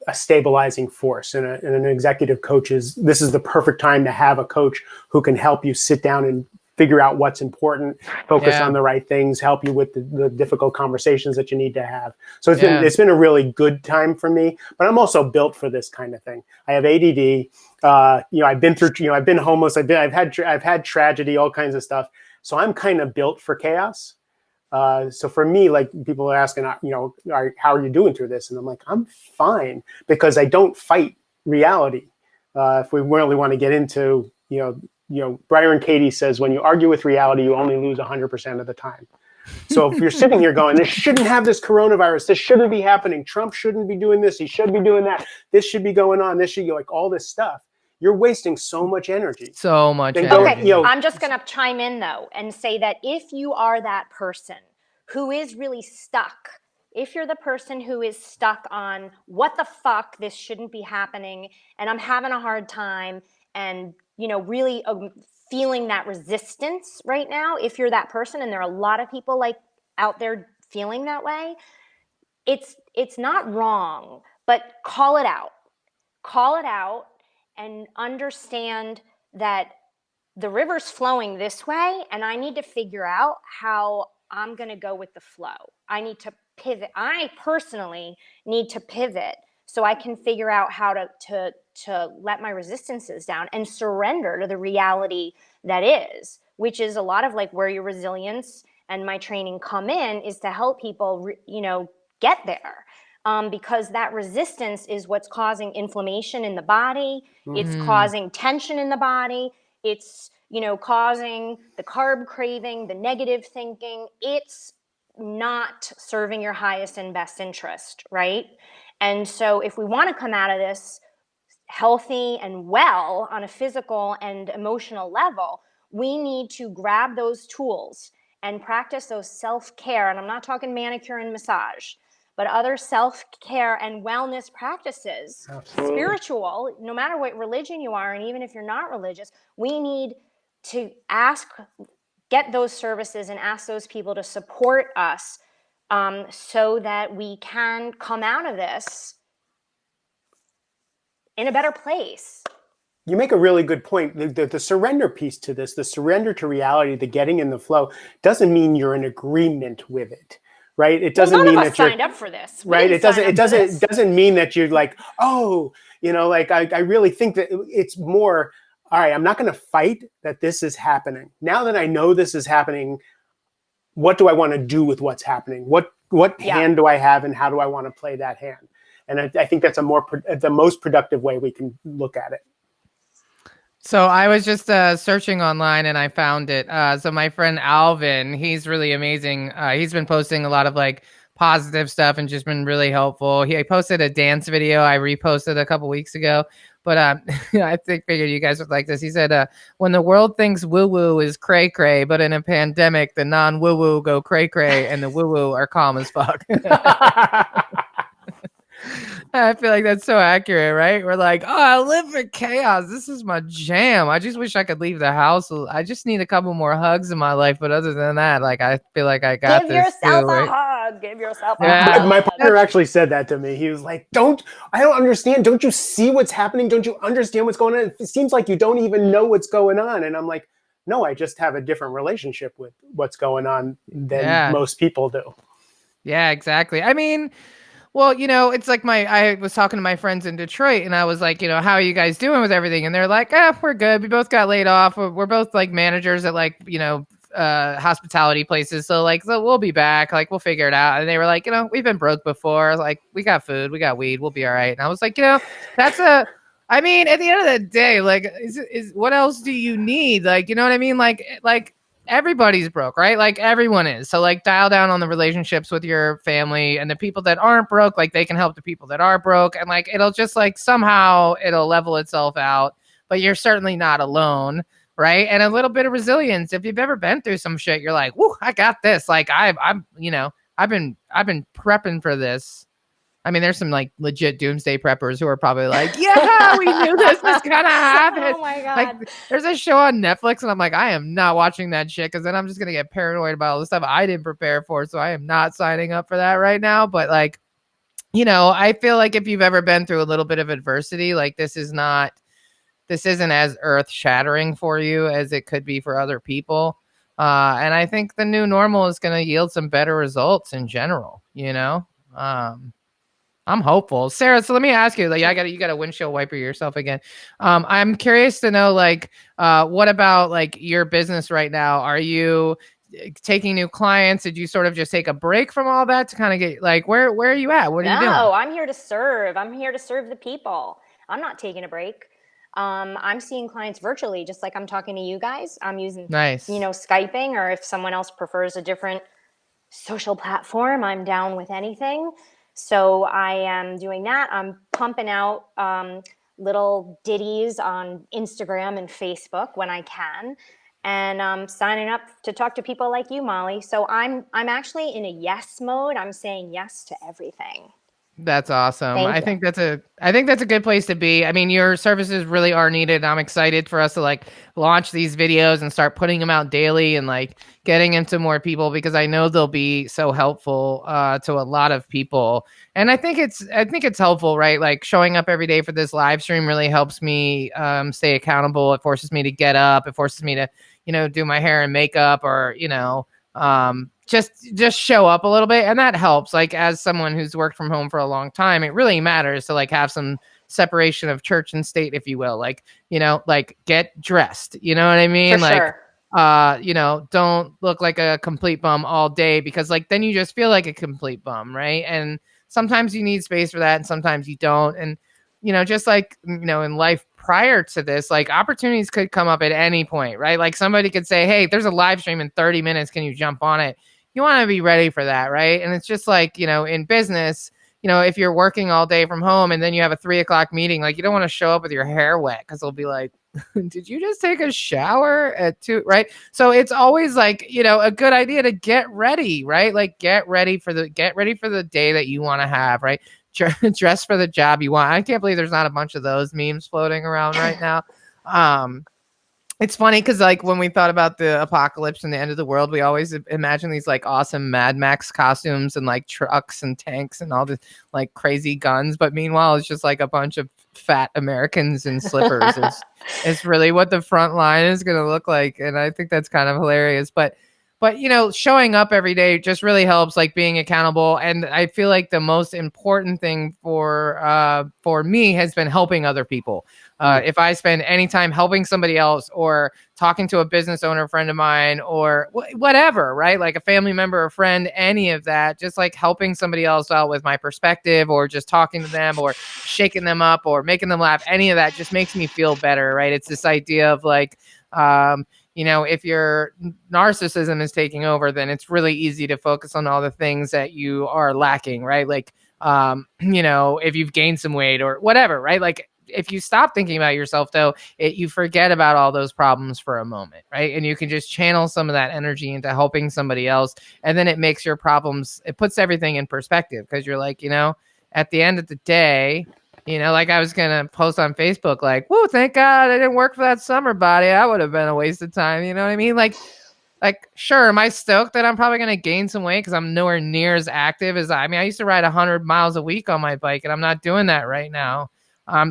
a stabilizing force and an executive coach. This is the perfect time to have a coach who can help you sit down and figure out what's important, focus on the right things, help you with the difficult conversations that you need to have. So it's been a really good time for me, but I'm also built for this kind of thing. I have ADD. I've been through, I've been homeless. I've had tragedy, all kinds of stuff. So I'm kind of built for chaos. So for me, like people are asking, how are you doing through this? And I'm like, I'm fine because I don't fight reality. If we really want to get into, Byron Katie says, when you argue with reality, you only lose 100% of the time. So if you're sitting here going, this shouldn't have this coronavirus, this shouldn't be happening, Trump shouldn't be doing this, he should be doing that, this should be going on, this should be like all this stuff, you're wasting so much energy. So much Then energy. Okay, I'm just going to chime in though and say that if you are that person who is really stuck, if you're the person who is stuck on what the fuck, this shouldn't be happening, and I'm having a hard time, and really feeling that resistance right now, if you're that person, and there are a lot of people like out there feeling that way, it's not wrong, but call it out and understand that the river's flowing this way, and I need to figure out how I'm going to go with the flow. I need to pivot. I personally need to pivot so I can figure out how to let my resistances down and surrender to the reality that is, which is a lot of like where your resilience and my training come in, is to help people, get there. Because that resistance is what's causing inflammation in the body. It's causing tension in the body. It's, causing the carb craving, the negative thinking. It's not serving your highest and best interest, right? And so if we want to come out of this healthy and well on a physical and emotional level, we need to grab those tools and practice those self-care. And I'm not talking manicure and massage, but other self-care and wellness practices. Absolutely. Spiritual, no matter what religion you are, and even if you're not religious, we need to get those services and ask those people to support us, so that we can come out of this in a better place. You make a really good point. The surrender piece to this, the surrender to reality, the getting in the flow, doesn't mean you're in agreement with it. Right. It doesn't mean that you're signed up for this. Right. It doesn't mean that you're like, oh, I really think that it's more, all right, I'm not going to fight that this is happening. Now that I know this is happening, what do I want to do with what's happening? What hand do I have, and how do I want to play that hand? And I think that's the most productive way we can look at it. So I was just searching online and I found it. So my friend Alvin, he's really amazing. He's been posting a lot of like positive stuff and just been really helpful. He posted a dance video I reposted a couple weeks ago, but I figured you guys would like this. He said, when the world thinks woo-woo is cray-cray, but in a pandemic, the non-woo-woo go cray-cray and the woo-woo are calm as fuck. I feel like that's so accurate, right? We're like, oh, I live for chaos. This is my jam. I just wish I could leave the house. I just need a couple more hugs in my life. But other than that, like, I feel like I got this. Give yourself a hug. Give yourself a hug. My partner actually said that to me. He was like, I don't understand. Don't you see what's happening? Don't you understand what's going on? It seems like you don't even know what's going on. And I'm like, no, I just have a different relationship with what's going on than most people do. Yeah, exactly. I mean, well, it's like I was talking to my friends in Detroit and I was like, how are you guys doing with everything? And they're like, we're good. We both got laid off. We're both like managers at like, hospitality places. So we'll be back. Like, we'll figure it out. And they were like, we've been broke before. Like, we got food, we got weed. We'll be all right. And I was like, that's I mean, at the end of the day, like, is what else do you need? Like, you know what I mean? Like everybody's broke, right? Like everyone is. So like dial down on the relationships with your family, and the people that aren't broke, like they can help the people that are broke. And like, it'll just like somehow it'll level itself out, but you're certainly not alone. Right. And a little bit of resilience. If you've ever been through some shit, you're like, whoo, I got this. Like I've been prepping for this. I mean, there's some like legit doomsday preppers who are probably like, yeah, we knew this was gonna happen. Oh my God. Like, there's a show on Netflix and I'm like, I am not watching that shit because then I'm just gonna get paranoid about all the stuff I didn't prepare for. So I am not signing up for that right now. But like, I feel like if you've ever been through a little bit of adversity, like this isn't as earth shattering for you as it could be for other people. And I think the new normal is going to yield some better results in general, I'm hopeful. Sarah, so let me ask you, like, you got a windshield wiper yourself again. I'm curious to know, like, what about like your business right now? Are you taking new clients? Did you sort of just take a break from all that to kind of get like, where are you at? What are you doing? No, I'm here to serve. I'm here to serve the people. I'm not taking a break. I'm seeing clients virtually, just like I'm talking to you guys. I'm using, Nice. Skyping, or if someone else prefers a different social platform, I'm down with anything. So I am doing that. I'm pumping out little ditties on Instagram and Facebook when I can, and signing up to talk to people like you, Molly. So I'm actually in a yes mode. I'm saying yes to everything. That's awesome. Thank I you. think that's a good place to be. I mean, your services really are needed. I'm excited for us to like launch these videos and start putting them out daily and like getting into more people, because I know they'll be so helpful to a lot of people. And I think it's helpful, right? Like showing up every day for this live stream really helps me stay accountable. It forces me to get up. It forces me to, do my hair and makeup, or, just show up a little bit, and that helps. Like, as someone who's worked from home for a long time, it really matters to like have some separation of church and state, if you will. Like, like get dressed, you know what I mean? For Like, sure. don't look like a complete bum all day, because like then you just feel like a complete bum, right? And sometimes you need space for that, and sometimes you don't. And just like, in life prior to this, like opportunities could come up at any point, right? Like somebody could say, hey, there's a live stream in 30 minutes. Can you jump on it? You want to be ready for that, right? And it's just like, in business, if you're working all day from home and then you have a 3:00 meeting, like you don't want to show up with your hair wet, because they'll be like, did you just take a shower at 2, right? So it's always like, a good idea to get ready, right? Like get ready for the day that you want to have, right? Dress for the job you want. I can't believe there's not a bunch of those memes floating around right now. It's funny because like when we thought about the apocalypse and the end of the world, we always imagine these like awesome Mad Max costumes and like trucks and tanks and all this like crazy guns. But meanwhile, it's just like a bunch of fat Americans in slippers. It's really what the front line is going to look like. And I think that's kind of hilarious. But showing up every day just really helps, like being accountable. And I feel like the most important thing for me has been helping other people. If I spend any time helping somebody else, or talking to a business owner friend of mine, or whatever, right? Like a family member, a friend, any of that, just like helping somebody else out with my perspective, or just talking to them, or shaking them up, or making them laugh, any of that just makes me feel better, right? It's this idea of like, if your narcissism is taking over, then it's really easy to focus on all the things that you are lacking, right? Like, if you've gained some weight or whatever, right? Like if you stop thinking about yourself, though, you forget about all those problems for a moment, right? And you can just channel some of that energy into helping somebody else. And then it makes your problems, it puts everything in perspective, because you're like, at the end of the day, like I was going to post on Facebook, like, whoa, thank God I didn't work for that summer body. That would have been a waste of time. You know what I mean? Like, sure, am I stoked that I'm probably going to gain some weight because I'm nowhere near as active as I used to ride 100 miles a week on my bike, and I'm not doing that right now.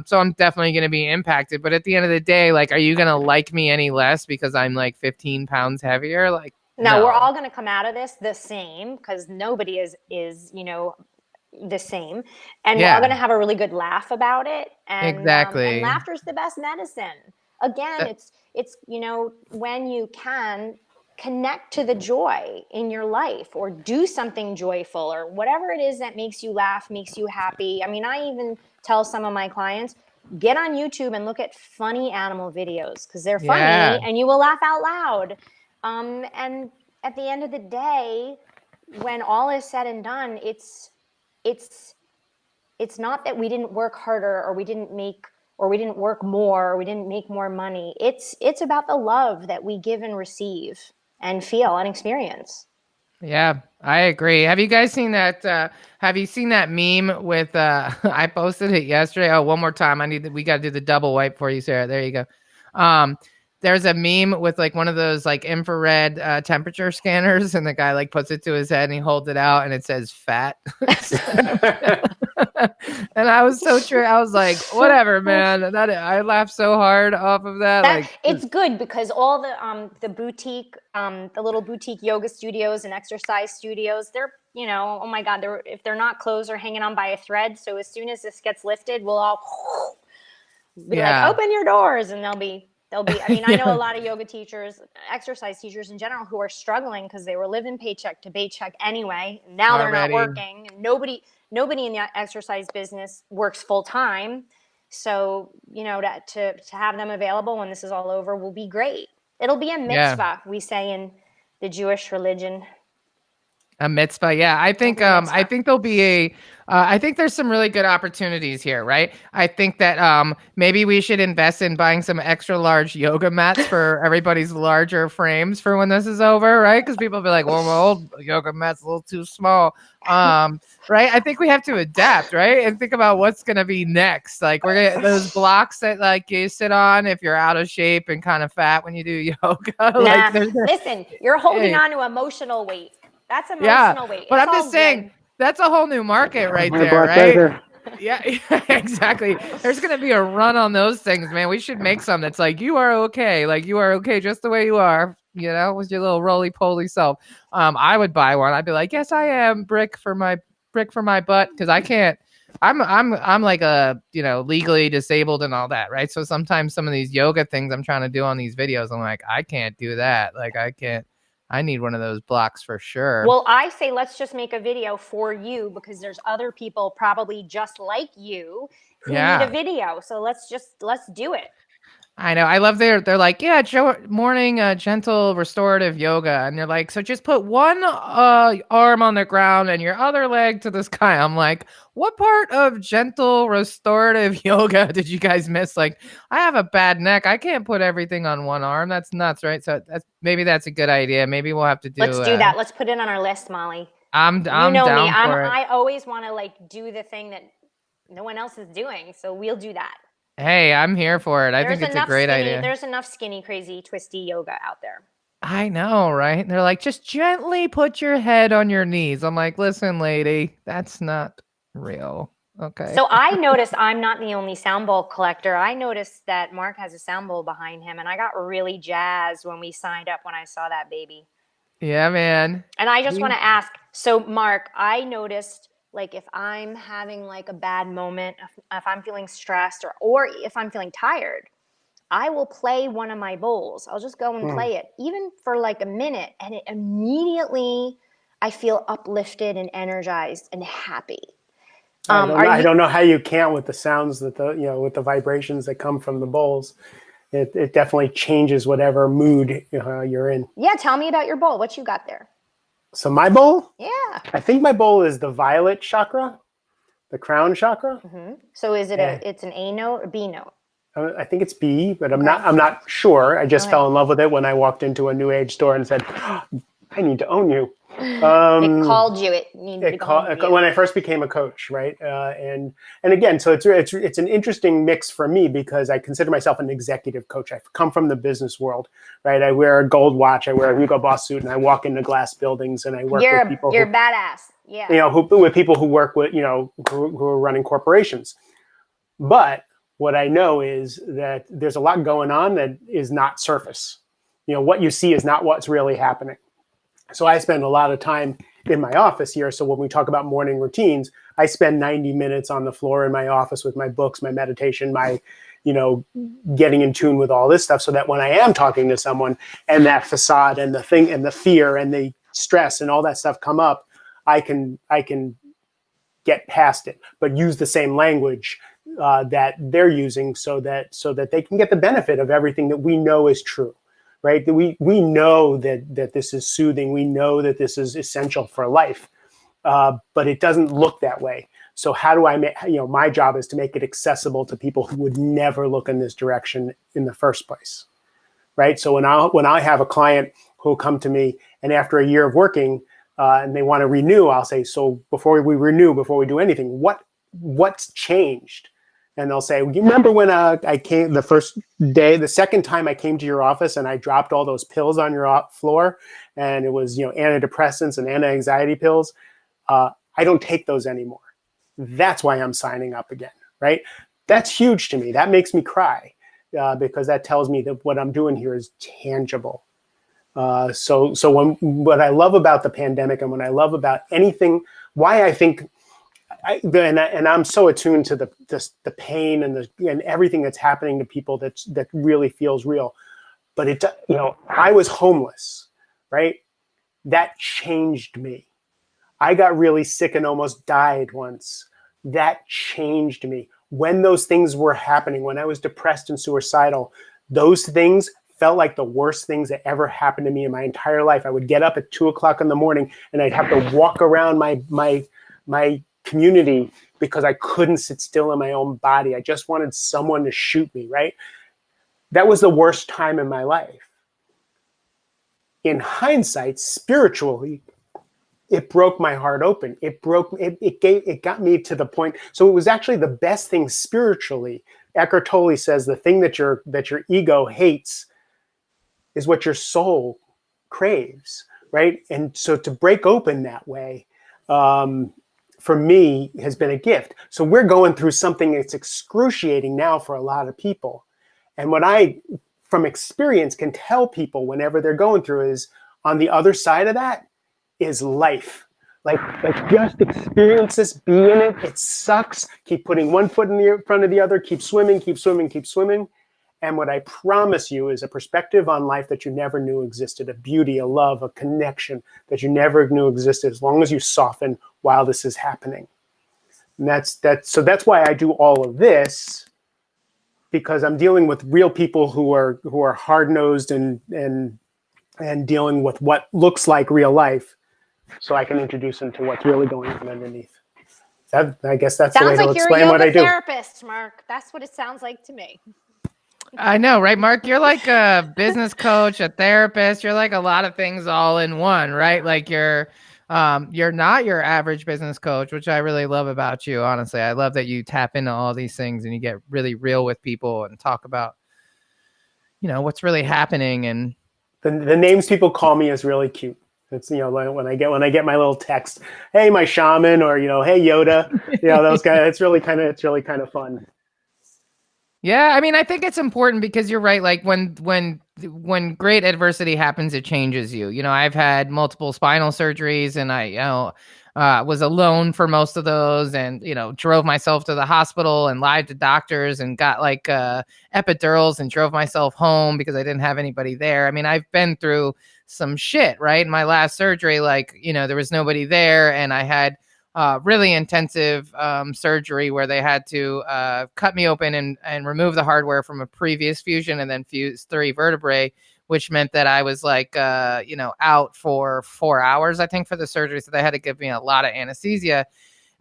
So I'm definitely going to be impacted. But at the end of the day, like, are you going to like me any less because I'm like 15 pounds heavier? Like, No, no. we're all going to come out of this the same, because nobody is the same, and we're all going to have a really good laugh about it. And Exactly. laughter is the best medicine. Again, it's when you can connect to the joy in your life, or do something joyful, or whatever it is that makes you laugh, makes you happy. I mean, I even tell some of my clients, get on YouTube and look at funny animal videos, because they're funny and you will laugh out loud. And at the end of the day, when all is said and done, it's not that we didn't work harder, or we didn't work more, or we didn't make more money. It's about the love that we give and receive and feel and experience. Yeah, I agree. Have you guys seen that? Have you seen that meme with, I posted it yesterday. Oh, one more time. We got to do the double wipe for you, Sarah. There you go. There's a meme with like one of those like infrared temperature scanners, and the guy like puts it to his head and he holds it out and it says fat. And I was so true. I was like, whatever, man. I laughed so hard off of that. Like, it's good, because all the boutique, the little boutique yoga studios and exercise studios, they're, oh my God, if they're not closed, they're hanging on by a thread. So as soon as this gets lifted, we'll all be like, open your doors, and they'll be There'll be, I mean, I know a lot of yoga teachers, exercise teachers in general, who are struggling because they were living paycheck to paycheck anyway. Now they're not working. And nobody in the exercise business works full time. So, you know, to have them available when this is all over will be great. It'll be a mitzvah, we say in the Jewish religion. A mitzvah, yeah. I think there'll be I think there's some really good opportunities here, right? I think that maybe we should invest in buying some extra large yoga mats for everybody's larger frames for when this is over, right? Because people will be like, well, my old yoga mat's a little too small. Right? I think we have to adapt, right? And think about what's gonna be next. Like we're gonna those blocks that like you sit on if you're out of shape and kind of fat when you do yoga. Like, listen, you're holding on to emotional weight. That's emotional weight. But it's I'm just saying good. that's a whole new market right there, right? Yeah, exactly. There's gonna be a run on those things, man. We should make some that's like you are okay, just the way you are, you know, with your little roly poly self. I would buy one. I'd be like, yes, I am brick for my butt because I can't. I'm like a, you know, legally disabled and all that, right? So sometimes some of these yoga things I'm trying to do on these videos, I'm like, I can't do that. Like I can't. I need one of those blocks for sure. Well, I say let's just make a video for you because there's other people probably just like you who need a video. So let's do it. I know. I love they're like, yeah, morning gentle restorative yoga. And they're like, so just put one arm on the ground and your other leg to the sky. I'm like, what part of gentle restorative yoga did you guys miss? Like, I have a bad neck. I can't put everything on one arm. That's nuts, right? So maybe that's a good idea. Maybe we'll have to do. Let's do that. Let's put it on our list, Molly. I'm you know down me. for it. I always want to like do the thing that no one else is doing. So we'll do that. Hey, I'm here for it. I think it's a great idea. There's enough skinny, crazy, twisty yoga out there. I know, right? They're like, just gently put your head on your knees. I'm like, listen, lady, that's not real. Okay. So I noticed I'm not the only sound bowl collector. I noticed that Marc has a sound bowl behind him, and I got really jazzed when we signed up when I saw that baby. Yeah, man. And I just want to ask, so Marc, I noticed like if I'm having like a bad moment, if I'm feeling stressed or if I'm feeling tired, I will play one of my bowls. I'll just go and play it, even for like a minute, and it immediately I feel uplifted and energized and happy. I don't know how you can't with the sounds that with the vibrations that come from the bowls. It definitely changes whatever mood you're in. Yeah, tell me about your bowl. What you got there? So my bowl? Yeah. I think my bowl is the violet chakra, the crown chakra. Mm-hmm. So is it it's an A note or B note? I think it's B, but I'm not sure. I just fell in love with it when I walked into a new age store and said, oh, I need to own you. It called you. It needed to call you. When I first became a coach, right? And again, so it's an interesting mix for me because I consider myself an executive coach. I've come from the business world, right? I wear a gold watch, I wear a Hugo Boss suit, and I walk into glass buildings and I work with people. You're badass, yeah. With people who work with who are running corporations. But what I know is that there's a lot going on that is not surface. What you see is not what's really happening. So I spend a lot of time in my office here. So when we talk about morning routines, I spend 90 minutes on the floor in my office with my books, my meditation, my, getting in tune with all this stuff so that when I am talking to someone and that facade and the thing and the fear and the stress and all that stuff come up, I can get past it, but use the same language that they're using so that they can get the benefit of everything that we know is true. Right? We know that this is soothing. We know that this is essential for life, but it doesn't look that way. So how do I make, my job is to make it accessible to people who would never look in this direction in the first place. Right? So when I have a client who'll come to me and after a year of working and they want to renew, I'll say, so before we do anything, what's changed? And they'll say, you remember when I came the second time I came to your office and I dropped all those pills on your floor and it was, antidepressants and anti-anxiety pills. I don't take those anymore. That's why I'm signing up again, right? That's huge to me. That makes me cry because that tells me that what I'm doing here is tangible. So what I love about the pandemic and what I love about anything, why I think and I'm so attuned to the pain and everything that's happening to people that really feels real. But I was homeless, right? That changed me. I got really sick and almost died once. That changed me. When those things were happening, when I was depressed and suicidal, those things felt like the worst things that ever happened to me in my entire life. I would get up at 2:00 in the morning and I'd have to walk around my community because I couldn't sit still in my own body. I just wanted someone to shoot me, right? That was the worst time in my life. In hindsight, spiritually, it broke my heart open. It got me to the point. So it was actually the best thing spiritually. Eckhart Tolle says the thing that your ego hates is what your soul craves, right? And so to break open that way, for me, has been a gift. So we're going through something that's excruciating now for a lot of people. And what I, from experience, can tell people whenever they're going through is, on the other side of that is life. Like just experience this, be in it. It sucks. Keep putting one foot in the front of the other. Keep swimming, keep swimming, keep swimming. And what I promise you is a perspective on life that you never knew existed, a beauty, a love, a connection that you never knew existed, as long as you soften while this is happening. And that's why I do all of this, because I'm dealing with real people who are hard-nosed and dealing with what looks like real life, so I can introduce them to what's really going on underneath. I guess that's the way to explain what I do. Sounds like you're a yoga therapist, Marc. That's what it sounds like to me. I know, right, Marc? You're like a business coach, a therapist. You're like a lot of things all in one, right? Like you're not your average business coach, which I really love about you. Honestly, I love that you tap into all these things and you get really real with people and talk about, what's really happening. And the names people call me is really cute. It's, like when I get my little text, hey, my shaman, or hey, Yoda, those guys. It's really kind of fun. Yeah, I mean, I think it's important because you're right. Like when great adversity happens, it changes you. I've had multiple spinal surgeries, and I was alone for most of those, and drove myself to the hospital and lied to doctors and got like epidurals and drove myself home because I didn't have anybody there. I mean, I've been through some shit, right? In my last surgery, there was nobody there, and I had really intensive surgery where they had to cut me open and remove the hardware from a previous fusion and then fuse 3 vertebrae, which meant that I was out for 4 hours, I think, for the surgery. So they had to give me a lot of anesthesia.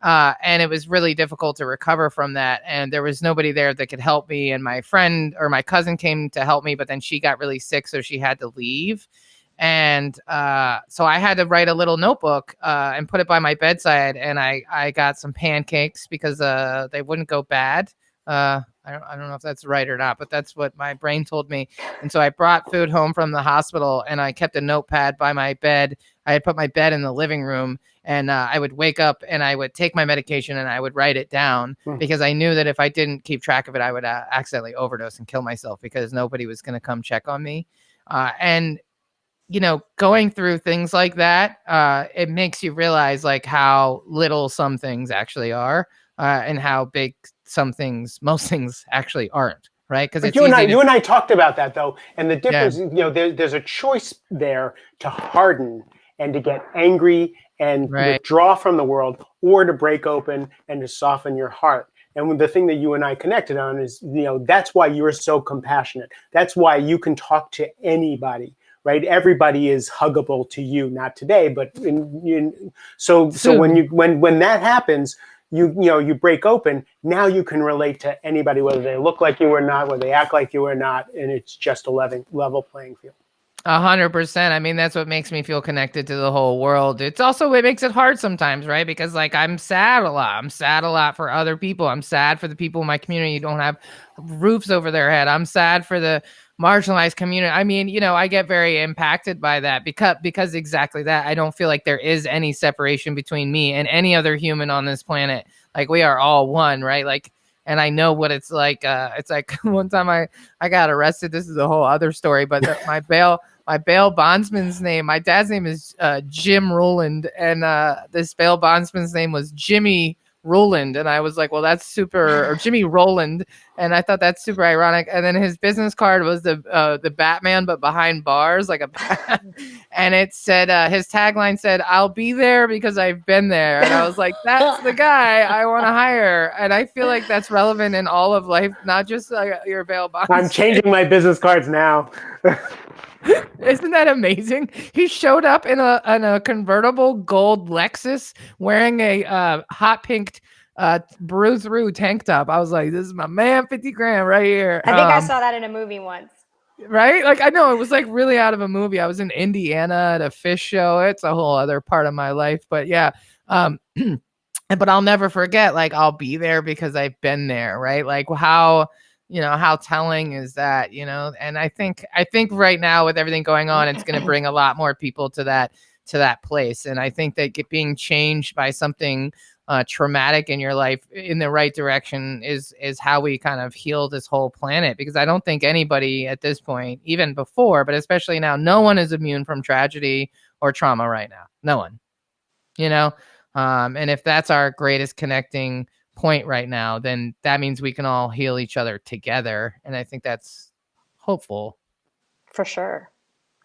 And it was really difficult to recover from that. And there was nobody there that could help me. And my friend or my cousin came to help me, but then she got really sick, so she had to leave. And so I had to write a little notebook and put it by my bedside. And I got some pancakes because they wouldn't go bad. I don't know if that's right or not, but that's what my brain told me. And so I brought food home from the hospital, and I kept a notepad by my bed. I had put my bed in the living room, and I would wake up and I would take my medication and I would write it down because I knew that if I didn't keep track of it, I would accidentally overdose and kill myself because nobody was going to come check on me. And going through things like that, it makes you realize like how little some things actually are, and how big most things actually aren't, right? Because you and I talked about that though, and the difference, there's a choice there to harden and to get angry and withdraw from the world, or to break open and to soften your heart. And the thing that you and I connected on is, that's why you're so compassionate. That's why you can talk to anybody. Right, everybody is huggable to you. Not today, but so when that happens, you break open. Now you can relate to anybody, whether they look like you or not, whether they act like you or not, and it's just a level playing field. 100%. I mean, that's what makes me feel connected to the whole world. It's also what makes it hard sometimes, right? Because I'm sad a lot. I'm sad a lot for other people. I'm sad for the people in my community who don't have roofs over their head. I'm sad for the marginalized community. I mean, I get very impacted by that because exactly that. I don't feel like there is any separation between me and any other human on this planet. Like, we are all one, right? And I know what it's like. It's like one time I got arrested. This is a whole other story, but my bail bondsman's name, my dad's name is Jim Rowland, and this bail bondsman's name was Jimmy Roland. And I was like, well, that's super, or Jimmy Roland. And I thought that's super ironic. And then his business card was the Batman, but behind bars, like a bat. And it said, his tagline said, "I'll be there because I've been there." And I was like, that's the guy I want to hire. And I feel like that's relevant in all of life, not just your bail bonds. I'm changing my business cards now. Isn't that amazing? He showed up in a convertible gold Lexus wearing a hot pink brew through tank top. I was like, this is my man, 50 grand right here. I think I saw that in a movie once. Right? Like, I know it was like really out of a movie. I was in Indiana at a fish show. It's a whole other part of my life. But yeah. But I'll never forget, like, I'll be there because I've been there, right? Like how telling is that, and I think right now with everything going on, it's going to bring a lot more people to that place. And I think that being changed by something traumatic in your life in the right direction is how we kind of heal this whole planet, because I don't think anybody at this point, even before, but especially now, no one is immune from tragedy or trauma right now. No one, and if that's our greatest connecting point right now, then that means we can all heal each other together. And I think that's hopeful. For sure.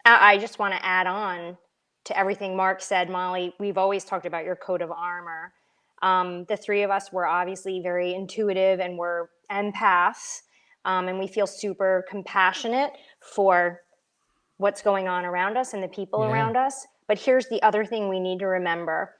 I just want to add on to everything Marc said, Molly. We've always talked about your coat of armor. The three of us were obviously very intuitive and we're empaths. And we feel super compassionate for what's going on around us and the people around us. But here's the other thing we need to remember.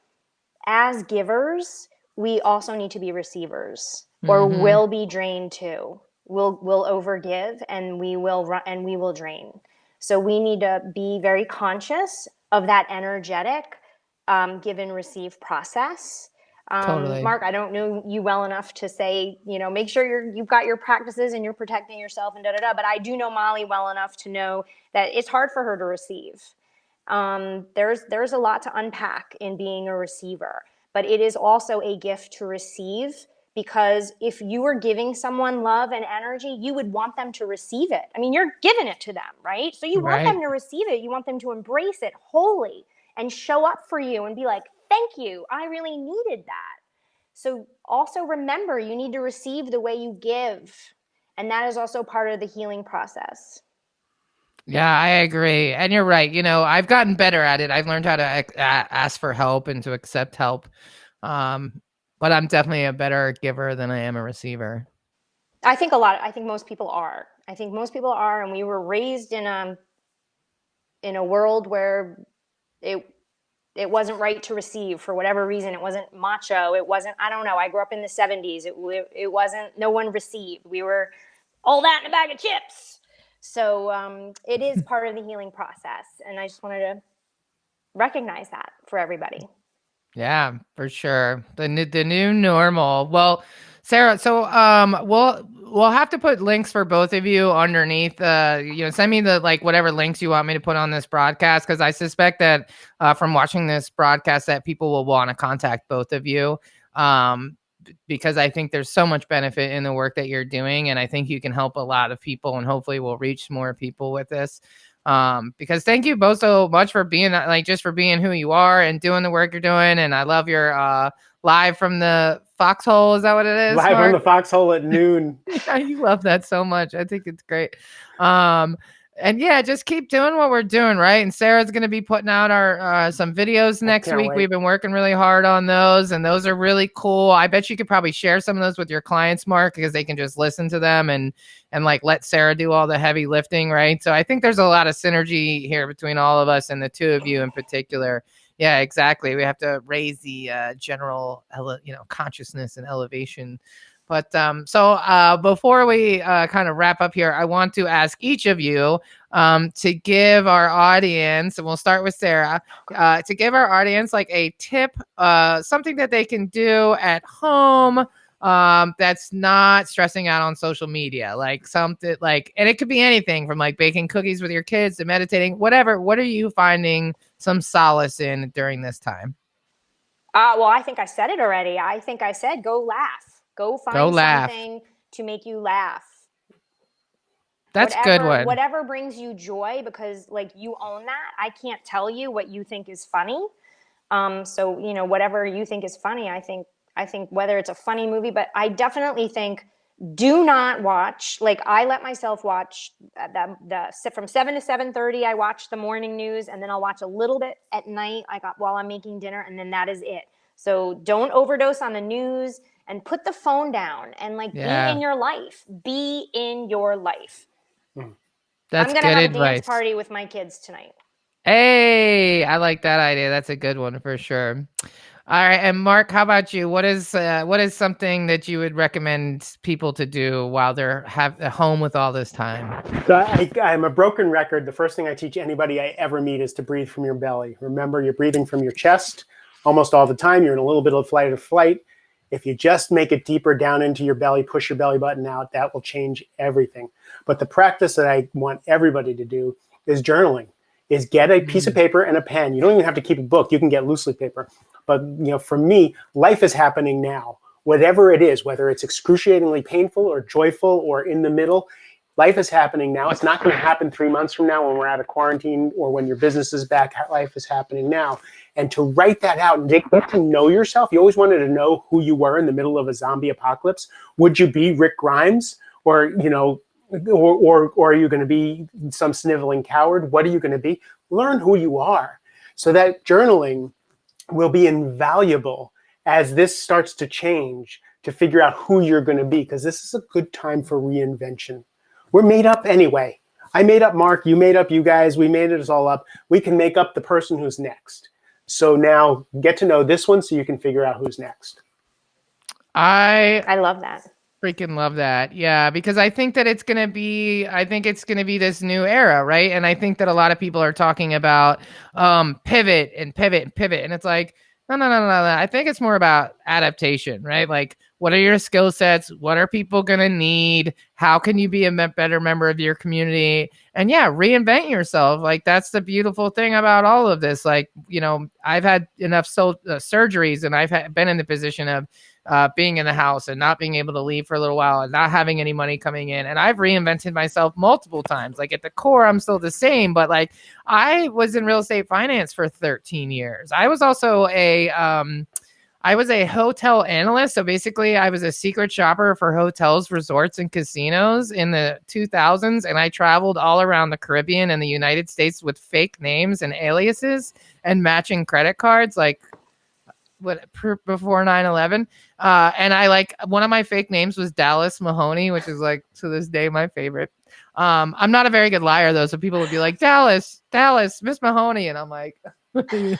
As givers, we also need to be receivers, or we'll be drained too. We'll overgive and we will drain. So we need to be very conscious of that energetic give and receive process. Totally. Marc, I don't know you well enough to say, make sure you've got your practices and you're protecting yourself and but I do know Molly well enough to know that it's hard for her to receive. There's a lot to unpack in being a receiver, but it is also a gift to receive, because if you were giving someone love and energy, you would want them to receive it. I mean, you're giving it to them, right? So you want them to receive it. You want them to embrace it wholly and show up for you and be like, thank you, I really needed that. So also remember, you need to receive the way you give. And that is also part of the healing process. Yeah, I agree. And you're right. I've gotten better at it. I've learned how to ask for help and to accept help. But I'm definitely a better giver than I am a receiver. I think most people are. And we were raised in a world where it wasn't right to receive for whatever reason. It wasn't macho. It wasn't, I don't know. I grew up in the 70s. It wasn't, no one received. We were all that in a bag of chips. So it is part of the healing process. And I just wanted to recognize that for everybody. Yeah, for sure. The new normal. Well, Sarah, so we'll have to put links for both of you underneath. Send me the whatever links you want me to put on this broadcast, because I suspect that from watching this broadcast that people will want to contact both of you. Because I think there's so much benefit in the work that you're doing, and I think you can help a lot of people, and hopefully we'll reach more people with this. Because thank you both so much for being just for being who you are and doing the work you're doing. And I love your live from the foxhole. Is that what it is? Live from the foxhole at noon. Yeah, you love that so much. I think it's great. And yeah, just keep doing what we're doing, right? And Sarah's going to be putting out our some videos next week. Wait. We've been working really hard on those, and those are really cool. I bet you could probably share some of those with your clients, Marc, because they can just listen to them and let Sarah do all the heavy lifting, right? So I think there's a lot of synergy here between all of us and the two of you in particular. Yeah, exactly. We have to raise the general, consciousness and elevation. But so before we kind of wrap up here, I want to ask each of you to give our audience, and we'll start with Sarah, to give our audience a tip, something that they can do at home that's not stressing out on social media, something and it could be anything from baking cookies with your kids to meditating, whatever. What are you finding some solace in during this time? Well, I think I said it already. I think I said, go laugh. Go find something to make you laugh. That's a good one. Whatever brings you joy, because you own that. I can't tell you what you think is funny. So, whatever you think is funny, I think I think whether it's a funny movie, but I definitely think do not watch, like I let myself watch from 7 to 7:30. I watch the morning news, and then I'll watch a little bit at night while I'm making dinner, and then that is it. So don't overdose on the news, and put the phone down, and like be in your life. Be in your life. That's I'm going to good have advice. a dance party with my kids tonight. Hey, I like that idea. That's a good one for sure. All right, and Mark, how about you? What is something that you would recommend people to do while they're at home with all this time? So I'm a broken record. The first thing I teach anybody I ever meet is to breathe from your belly. Remember, you're breathing from your chest almost all the time. You're in a little bit of fight or flight. If you just make it deeper down into your belly, push your belly button out, that will change everything. But the practice that I want everybody to do is journaling. Is get a piece of paper and a pen. You don't even have to keep a book. You can get loose leaf paper. But for me, life is happening now. Whatever it is, whether it's excruciatingly painful or joyful or in the middle, life is happening now. It's not going to happen 3 months from now when we're out of quarantine or when your business is back. Life is happening now. And to write that out and get to know yourself, you always wanted to know who you were in the middle of a zombie apocalypse. Would you be Rick Grimes or are you going to be some sniveling coward? What are you going to be? Learn who you are. So that journaling will be invaluable as this starts to change, to figure out who you're going to be, because this is a good time for reinvention. We're made up anyway. I made up Mark, you made up you guys, we made it all up. We can make up the person who's next. So now get to know this one so you can figure out who's next. I love that. Freaking love that. Yeah, because I think that it's going to be this new era, right? And I think that a lot of people are talking about pivot. And it's like, no. I think it's more about adaptation, right? Like, what are your skill sets? What are people going to need? How can you be a better member of your community? And yeah, reinvent yourself. Like, that's the beautiful thing about all of this. Like, I've had enough surgeries, and I've been in the position of being in the house and not being able to leave for a little while and not having any money coming in. And I've reinvented myself multiple times. Like, at the core, I'm still the same, but like, I was in real estate finance for 13 years. I was also a hotel analyst. So basically I was a secret shopper for hotels, resorts, and casinos in the 2000s. And I traveled all around the Caribbean and the United States with fake names and aliases and matching credit cards, like before 9/11. And I one of my fake names was Dallas Mahoney, which is like to this day my favorite. I'm not a very good liar though, so people would be like, Dallas, Miss Mahoney, and I'm like, who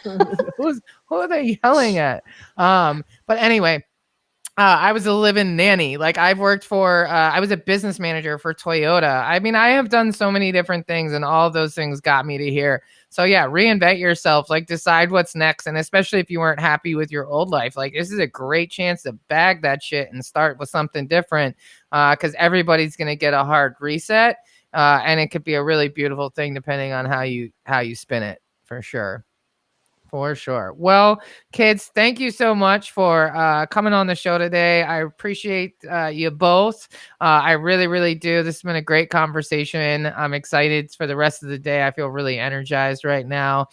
are they yelling at? But anyway, I was a live-in nanny. Like, I've worked for, I was a business manager for Toyota. I mean, I have done so many different things, and all of those things got me to here. So yeah, reinvent yourself, like decide what's next. And especially if you weren't happy with your old life, like this is a great chance to bag that shit and start with something different. Cause everybody's going to get a hard reset. And it could be a really beautiful thing depending on how you spin it, for sure. For sure. Well, kids, thank you so much for coming on the show today. I appreciate you both. I really, really do. This has been a great conversation. I'm excited for the rest of the day. I feel really energized right now.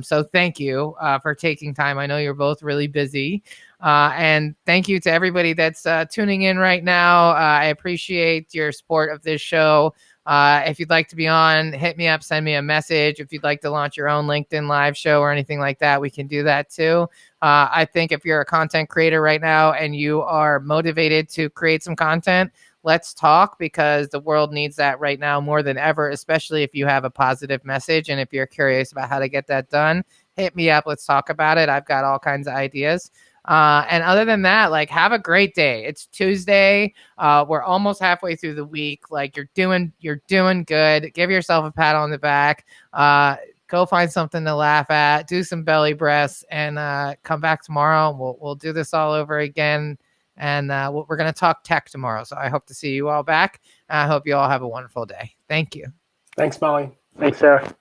So thank you for taking time. I know you're both really busy. And thank you to everybody that's tuning in right now. I appreciate your support of this show. If you'd like to be on, hit me up, send me a message. If you'd like to launch your own LinkedIn live show or anything like that, we can do that too. I think if you're a content creator right now and you are motivated to create some content, let's talk, because the world needs that right now more than ever, especially if you have a positive message. And if you're curious about how to get that done, hit me up. Let's talk about it. I've got all kinds of ideas. And other than that, like, have a great day. It's Tuesday. We're almost halfway through the week. Like, you're doing good. Give yourself a pat on the back. Go find something to laugh at, do some belly breaths, and come back tomorrow. We'll do this all over again. And we're going to talk tech tomorrow. So I hope to see you all back. I hope you all have a wonderful day. Thank you. Thanks, Molly. Thanks, Sarah.